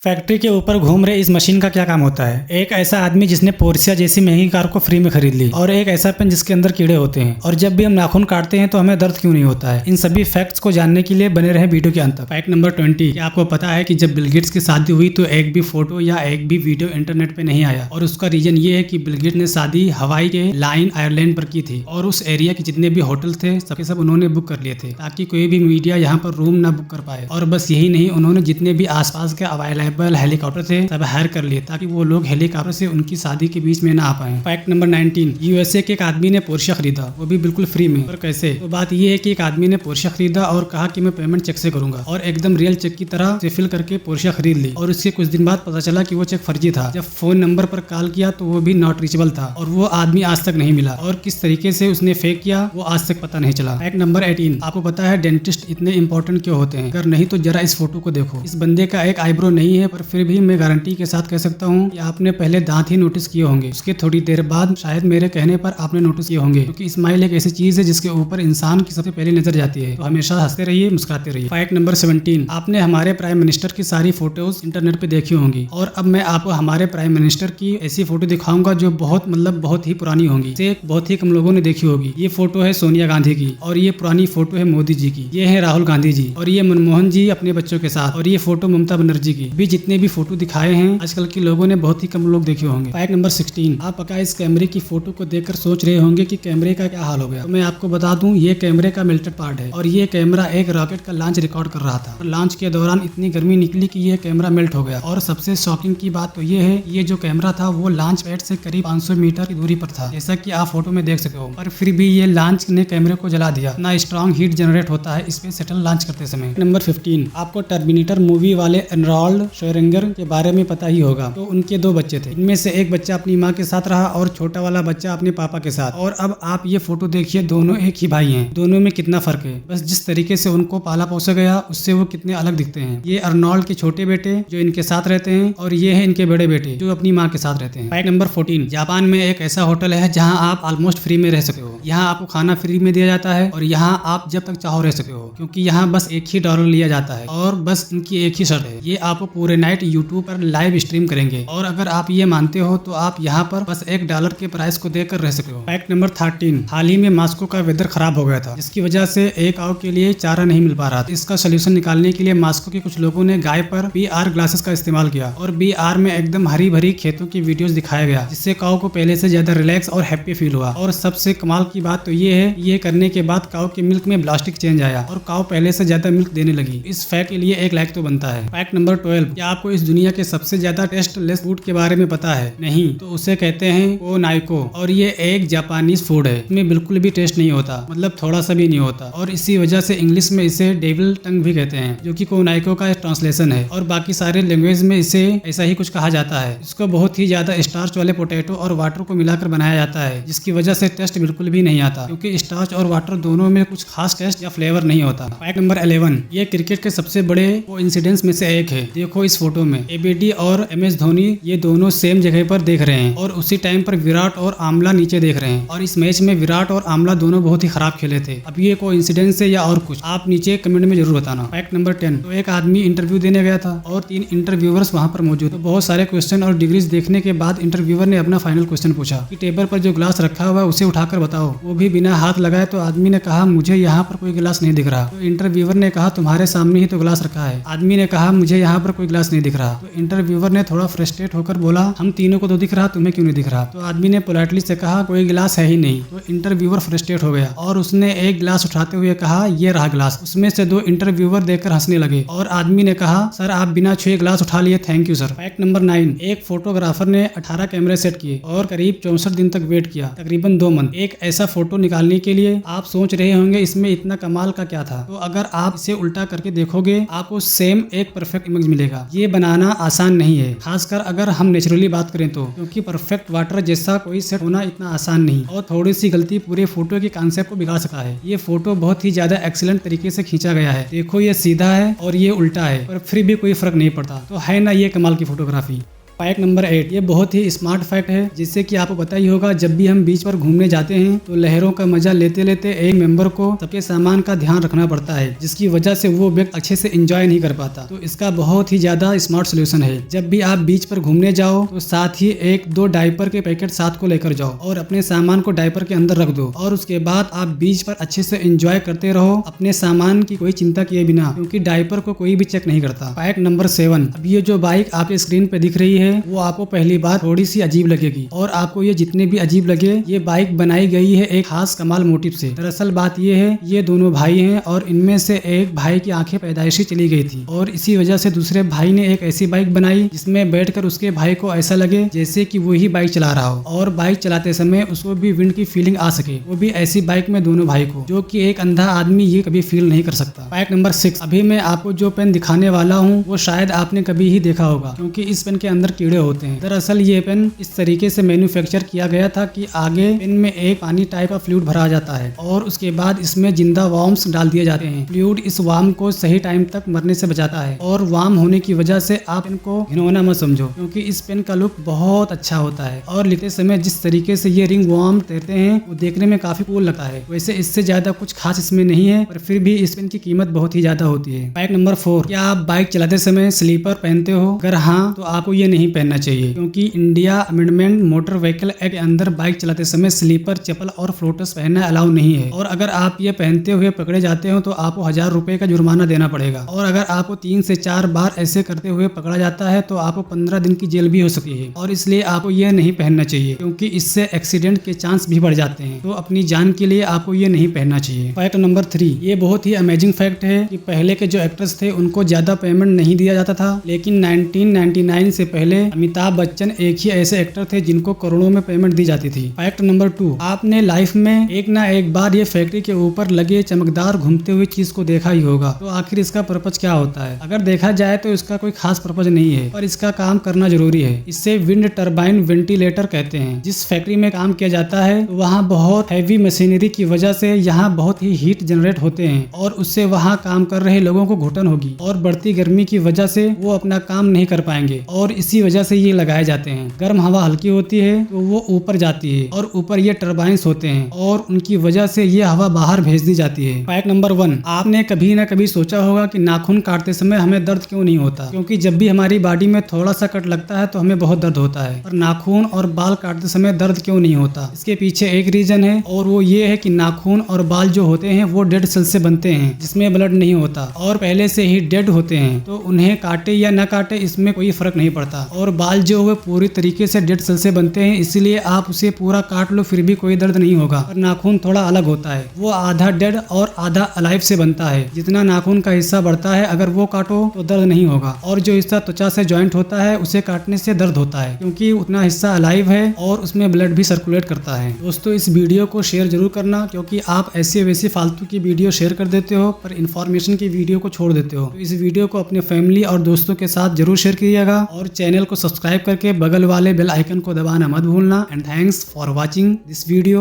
Factory के ऊपर घूम रहे इस मशीन का क्या काम होता है? एक ऐसा आदमी जिसने पोर्शिया जैसी महंगी कार को फ्री में खरीद ली, और एक ऐसा पेन जिसके अंदर कीड़े होते हैं, और जब भी हम नाखून काटते हैं तो हमें दर्द क्यों नहीं होता है। इन सभी फैक्ट्स को जानने के लिए बने रहे वीडियो के अंत तक। फैक्ट नंबर 20, क्या आपको पता है कि जब बिल गेट्स की शादी हुई तो एक भी फोटो या एक भी वीडियो इंटरनेट पे नहीं आया, और उसका रीजन ये है कि बिल गेट्स ने शादी हवाई के लाइन आयरलैंड पर की थी, और उस एरिया के जितने भी होटल थे सबके सब उन्होंने बुक कर लिए थे ताकि कोई भी मीडिया यहाँ पर रूम ना बुक कर पाए। और बस यही नहीं, उन्होंने जितने भी आसपास के अवेलेबल हेलीकॉप्टर थे सब हायर कर लिए ताकि वो लोग हेलीकॉप्टर से उनकी शादी के बीच में ना आ पाए। फैक्ट नंबर 19, यूएसए के एक आदमी ने पोर्शिया खरीदा, वो भी बिल्कुल फ्री में। और कैसे? तो बात ये है कि एक आदमी ने पोर्शिया खरीदा और कहा कि मैं पेमेंट चेक से करूंगा, और एकदम रियल चेक की तरह से फिल करके पोर्शिया खरीद ली। और उसके कुछ दिन बाद पता चला कि वो चेक फर्जी था। जब फोन नंबर पर कॉल किया तो वो भी नॉट रीचेबल था, और वो आदमी आज तक नहीं मिला, और किस तरीके से उसने फेक किया वो आज तक पता नहीं चला। फैक्ट नंबर 18, आपको पता है डेंटिस्ट इतने इंपॉर्टेंट क्यों होते हैं? अगर नहीं तो जरा इस फोटो को देखो। इस बंदे का एक आईब्रो नहीं है, पर फिर भी मैं गारंटी के साथ कह सकता हूँ कि आपने पहले दांत ही नोटिस किए होंगे, उसके थोड़ी देर बाद शायद मेरे कहने पर आपने नोटिस किए होंगे, क्योंकि स्माइल एक ऐसी चीज है जिसके ऊपर इंसान की सबसे पहली नजर जाती है। तो हमेशा हंसते रहिए, मुस्कुराते रहिए। फैक्ट नंबर 17, आपने हमारे प्राइम मिनिस्टर की सारी फोटोज इंटरनेट पे देखी होंगी, और अब मैं आपको हमारे प्राइम मिनिस्टर की ऐसी फोटो दिखाऊंगा जो बहुत ही पुरानी होंगी, बहुत ही कम लोगों ने देखी होगी। ये फोटो है सोनिया गांधी की, और ये पुरानी फोटो है मोदी जी की, ये है राहुल गांधी जी, और ये मनमोहन जी अपने बच्चों के साथ, और ये फोटो ममता बनर्जी की। भी जितने भी फोटो दिखाए हैं आजकल के लोगों ने बहुत ही कम लोग देखे होंगे। फैक्ट नंबर 16, आप पक्का इस कैमरे की फोटो को देखकर सोच रहे होंगे कि कैमरे का क्या हाल हो गया। तो मैं आपको बता दूं, ये कैमरे का मेल्टेड पार्ट है, और ये कैमरा एक रॉकेट का लॉन्च रिकॉर्ड कर रहा था, और लॉन्च के दौरान इतनी गर्मी निकली कि ये कैमरा मेल्ट हो गया। और सबसे शॉकिंग की बात तो ये है, ये जो कैमरा था वो लॉन्च पैड से करीब 500 मीटर की दूरी पर था, जैसा कि आप फोटो में देख सकते हो। पर फिर भी ये लॉन्च ने कैमरे को जला दिया। ना स्ट्रॉन्ग हीट जनरेट होता है स्पेस शटल लॉन्च करते समय। नंबर 15, आपको टर्मिनेटर मूवी वाले आर्नोल्ड श्वार्ज़नेगर के बारे में पता ही होगा। तो उनके दो बच्चे थे, इनमें से एक बच्चा अपनी माँ के साथ रहा और छोटा वाला बच्चा अपने पापा के साथ। और अब आप ये फोटो देखिए, दोनों एक ही भाई हैं। दोनों में कितना फर्क है, बस जिस तरीके से उनको पाला पोसा गया उससे वो कितने अलग दिखते हैं। ये आर्नोल्ड के छोटे बेटे जो इनके साथ रहते हैं, और ये है इनके बड़े बेटे जो अपनी माँ के साथ रहते हैं। फैक्ट नंबर 14, जापान में एक ऐसा होटल है जहाँ आप ऑलमोस्ट फ्री में रह सकते हो। यहाँ आपको खाना फ्री में दिया जाता है, और यहाँ आप जब तक चाहो रह सकते हो, क्योंकि यहाँ बस एक ही डॉलर लिया जाता है, और बस इनकी एक ही शर्त है, ये आपको पूरे नाइट यूट्यूब पर लाइव स्ट्रीम करेंगे। और अगर आप ये मानते हो तो आप यहाँ पर बस $1 के प्राइस को देकर रह सकते हो। फैक्ट नंबर 13, हाल ही में मॉस्को का वेदर खराब हो गया था, जिसकी वजह से एक आव के लिए चारा नहीं मिल पा रहा था। इसका सोल्यूशन निकालने के लिए मॉस्को के कुछ लोगों ने गाय पर VR ग्लासेस का इस्तेमाल किया, और VR में एकदम हरी भरी खेतों की वीडियोस दिखाया गया, जिससे काऊ को पहले से ज्यादा रिलैक्स और हैप्पी फील हुआ। और सबसे कमाल की बात तो ये है, ये करने के बाद काऊ के मिल्क में ब्लास्टिक चेंज आया, और काऊ पहले से ज्यादा मिल्क देने लगी। इस फैक्ट के लिए एक लाइक तो बनता है। फैक्ट नंबर 12, क्या आपको इस दुनिया के सबसे ज्यादा टेस्टलेस फूड के बारे में पता है? नहीं, तो उसे कहते हैं कोनाइको, और ये एक जापानीज फूड है। इसमें बिल्कुल भी टेस्ट नहीं होता, मतलब थोड़ा सा भी नहीं होता, और इसी वजह से इंग्लिश में इसे डेविल टंग भी कहते हैं, जो कि कोनाइको का ट्रांसलेशन है। और बाकी सारे लैंग्वेज में इसे ऐसा ही कुछ कहा जाता है। इसको बहुत ही ज्यादा स्टार्च वाले पोटैटो और वाटर को मिलाकर बनाया जाता है, जिसकी वजह से टेस्ट बिल्कुल भी नहीं आता, क्योंकि स्टार्च और वाटर दोनों में कुछ खास टेस्ट या फ्लेवर नहीं होता। फैक्ट नंबर 11, ये क्रिकेट के सबसे बड़े कोइंसिडेंस में से एक है। देखो इस फोटो में ABD और MS धोनी ये दोनों सेम जगह पर देख रहे हैं, और उसी टाइम पर विराट और आमला नीचे देख रहे हैं। और इस मैच में विराट और आमला दोनों बहुत ही खराब खेले थे। अब ये कोइंसिडेंस है या और कुछ, आप नीचे कमेंट में जरूर बताना। फैक्ट नंबर 10, तो एक आदमी इंटरव्यू देने गया था, और 3 इंटरव्यूअर्स वहां पर मौजूद। तो बहुत सारे क्वेश्चन और डिग्रीज देखने के बाद इंटरव्यूअर ने अपना फाइनल क्वेश्चन पूछा कि टेबल पर जो ग्लास रखा हुआ है उसे उठाकर बताओ। वो भी बिना हाथ लगाए। तो आदमी ने कहा मुझे यहाँ पर कोई गिलास नहीं दिख रहा। तो इंटरव्यूअर ने कहा तुम्हारे सामने ही तो ग्लास रखा है। आदमी ने कहा मुझे यहाँ पर कोई ग्लास नहीं दिख रहा। तो इंटरव्यूअर ने थोड़ा फ्रस्ट्रेट होकर बोला हम तीनों को तो दिख रहा, तुम्हें क्यों नहीं दिख रहा? तो आदमी ने पोलाइटली से कहा कोई गिलास है ही नहीं। तो इंटरव्यूअर फ्रस्ट्रेट हो गया, और उसने एक गिलास उठाते हुए कहा ये रहा गिलास। उसमें से 2 इंटरव्यूअर देखकर हंसने लगे, और आदमी ने कहा सर आप बिना छुए गिलास उठा लिए, thank you sir. Fact number 9, एक फोटोग्राफर ने 18 कैमरे सेट किए और करीब 64 दिन तक वेट किया, तकरीबन 2 मंथ। एक ऐसा फोटो निकालने के लिए आप सोच रहे होंगे इसमें इतना कमाल का क्या था। तो अगर आप इसे उल्टा करके देखोगे आपको सेम एक परफेक्ट इमेज मिलेगा। ये बनाना आसान नहीं है, खासकर अगर हम नेचुरली बात करें तो, क्योंकि परफेक्ट वाटर जैसा कोई सेट होना इतना आसान नहीं, और थोड़ी सी गलती पूरे फोटो के कॉन्सेप्ट को बिगाड़ सकता है। ये फोटो बहुत ही ज्यादा एक्सीलेंट तरीके से खींचा गया है। देखो ये सीधा है और ये उल्टा है, पर फिर भी कोई फर्क नहीं पड़ता। तो है ना ये कमाल की फोटोग्राफी। फैक्ट नंबर 8, ये बहुत ही स्मार्ट फैक्ट है जिससे कि आपको पता ही होगा, जब भी हम बीच पर घूमने जाते हैं तो लहरों का मजा लेते लेते एक मेंबर को सबके सामान का ध्यान रखना पड़ता है, जिसकी वजह से वो व्यक्ति अच्छे से एंजॉय नहीं कर पाता। तो इसका बहुत ही ज्यादा स्मार्ट सोल्यूशन है। जब भी आप बीच पर घूमने जाओ तो साथ ही 1-2 डायपर के पैकेट साथ को लेकर जाओ और अपने सामान को डायपर के अंदर रख दो, और उसके बाद आप बीच पर अच्छे से एंजॉय करते रहो अपने सामान की कोई चिंता किए बिना, क्योंकि डायपर को कोई भी चेक नहीं करता। फैक्ट नंबर 7, अब ये जो बाइक आपके स्क्रीन पे दिख रही है वो आपको पहली बार थोड़ी सी अजीब लगेगी, और आपको ये जितने भी अजीब लगे, ये बाइक बनाई गई है एक खास कमाल मोटिव से। दरअसल बात ये है, ये दोनों भाई हैं और इनमें से एक भाई की आंखें पैदाइशी चली गई थी, और इसी वजह से दूसरे भाई ने एक ऐसी बाइक बनाई जिसमें बैठकर उसके भाई को ऐसा लगे जैसे कि वो ही बाइक चला रहा हो, और बाइक चलाते समय उसको भी विंड की फीलिंग आ सके, वो भी ऐसी बाइक में दोनों भाई को, जो कि एक अंधा आदमी ये कभी फील नहीं कर सकता। फैक्ट नंबर 6, अभी मैं आपको जो पेन दिखाने वाला हूँ वो शायद आपने कभी ही देखा होगा, क्योंकि इस पेन के अंदर कीड़े होते हैं। दरअसल ये पेन इस तरीके से मैन्युफैक्चर किया गया था कि आगे पेन में एक पानी टाइप का फ्लूइड भरा जाता है, और उसके बाद इसमें जिंदा वार्म्स डाल दिए जाते हैं। फ्लूइड इस वार्म को सही टाइम तक मरने से बचाता है, और वार्म होने की वजह से आप इनको घिनौना मत समझो, क्योंकि इस पेन का लुक बहुत अच्छा होता है, और लेते समय जिस तरीके से ये रिंग वार्म देते हैं वो देखने में काफी कूल लगता है। वैसे इससे ज्यादा कुछ खास इसमें नहीं है, पर फिर भी इस पेन की कीमत बहुत ही ज्यादा होती है। फैक्ट नंबर 4, क्या आप बाइक चलाते समय स्लीपर पहनते हो? अगर हाँ तो आपको ये नहीं पहनना चाहिए, क्योंकि India amendment motor vehicle act के अंदर बाइक चलाते समय स्लीपर, चप्पल और फ्लोटर्स पहनना अलाउ नहीं है, और अगर आप ये पहनते हुए पकड़े जाते हो तो आपको 1000 रुपए का जुर्माना देना पड़ेगा, और अगर आपको 3 से 4 बार ऐसे करते हुए पकड़ा जाता है तो आपको 15 दिन की जेल भी हो सकती है, और इसलिए आपको ये नहीं पहनना चाहिए, क्योंकि इससे एक्सीडेंट के चांस भी बढ़ जाते हैं। तो अपनी जान के लिए आपको ये नहीं पहनना चाहिए। फैक्ट नंबर 3, ये बहुत ही अमेजिंग फैक्ट है कि पहले के जो एक्टर्स थे उनको ज्यादा पेमेंट नहीं दिया जाता था, लेकिन 1999 से पहले अमिताभ बच्चन एक ही ऐसे एक्टर थे जिनको करोड़ों में पेमेंट दी जाती थी। फैक्ट नंबर 2, आपने लाइफ में एक ना एक बार ये फैक्ट्री के ऊपर लगे चमकदार घूमते हुए चीज को देखा ही होगा। तो आखिर इसका पर्पज क्या होता है? अगर देखा जाए तो इसका कोई खास पर्पज नहीं है, पर इसका काम करना जरूरी है। इससे विंड टरबाइन वेंटिलेटर कहते हैं। जिस फैक्ट्री में काम किया जाता है तो वहाँ बहुत हैवी मशीनरी की वजह से यहाँ बहुत ही हीट जनरेट होते हैं, और उससे वहाँ काम कर रहे लोगों को घुटन होगी, और बढ़ती गर्मी की वजह से वो अपना काम नहीं कर पाएंगे, और इसी वजह से ये लगाए जाते हैं। गर्म हवा हल्की होती है तो वो ऊपर जाती है, और ऊपर ये टरबाइंस होते हैं, और उनकी वजह से ये हवा बाहर भेज दी जाती है। फैक्ट नंबर 1, आपने कभी ना कभी सोचा होगा कि नाखून काटते समय हमें दर्द क्यों नहीं होता? क्योंकि जब भी हमारी बॉडी में थोड़ा सा कट लगता है तो हमें बहुत दर्द होता है, और नाखून और बाल काटते समय दर्द क्यों नहीं होता? इसके पीछे एक रीजन है, और वो ये है कि नाखून और बाल जो होते हैं वो डेड सेल से बनते हैं, जिसमें ब्लड नहीं होता और पहले से ही डेड होते हैं, तो उन्हें काटे या न काटे इसमें कोई फर्क नहीं पड़ता। और बाल जो हुए पूरी तरीके से डेड सेल से बनते हैं, इसलिए आप उसे पूरा काट लो फिर भी कोई दर्द नहीं होगा। और नाखून थोड़ा अलग होता है, वो आधा डेड और आधा अलाइव से बनता है। जितना नाखून का हिस्सा बढ़ता है अगर वो काटो तो दर्द नहीं होगा, और जो हिस्सा त्वचा से ज्वाइंट होता है उसे काटने से दर्द होता है, क्योंकि उतना हिस्सा अलाइव है और उसमें ब्लड भी सर्कुलेट करता है। दोस्तों, इस वीडियो को शेयर जरूर करना, क्योंकि आप ऐसे वैसे फालतू की वीडियो शेयर कर देते हो पर इन्फॉर्मेशन की वीडियो को छोड़ देते हो। तो इस वीडियो को अपने फैमिली और दोस्तों के साथ जरूर शेयर कीजिएगा, और चैनल को सब्सक्राइब करके बगल वाले बेल आइकन को दबाना मत भूलना। And thanks for watching this video.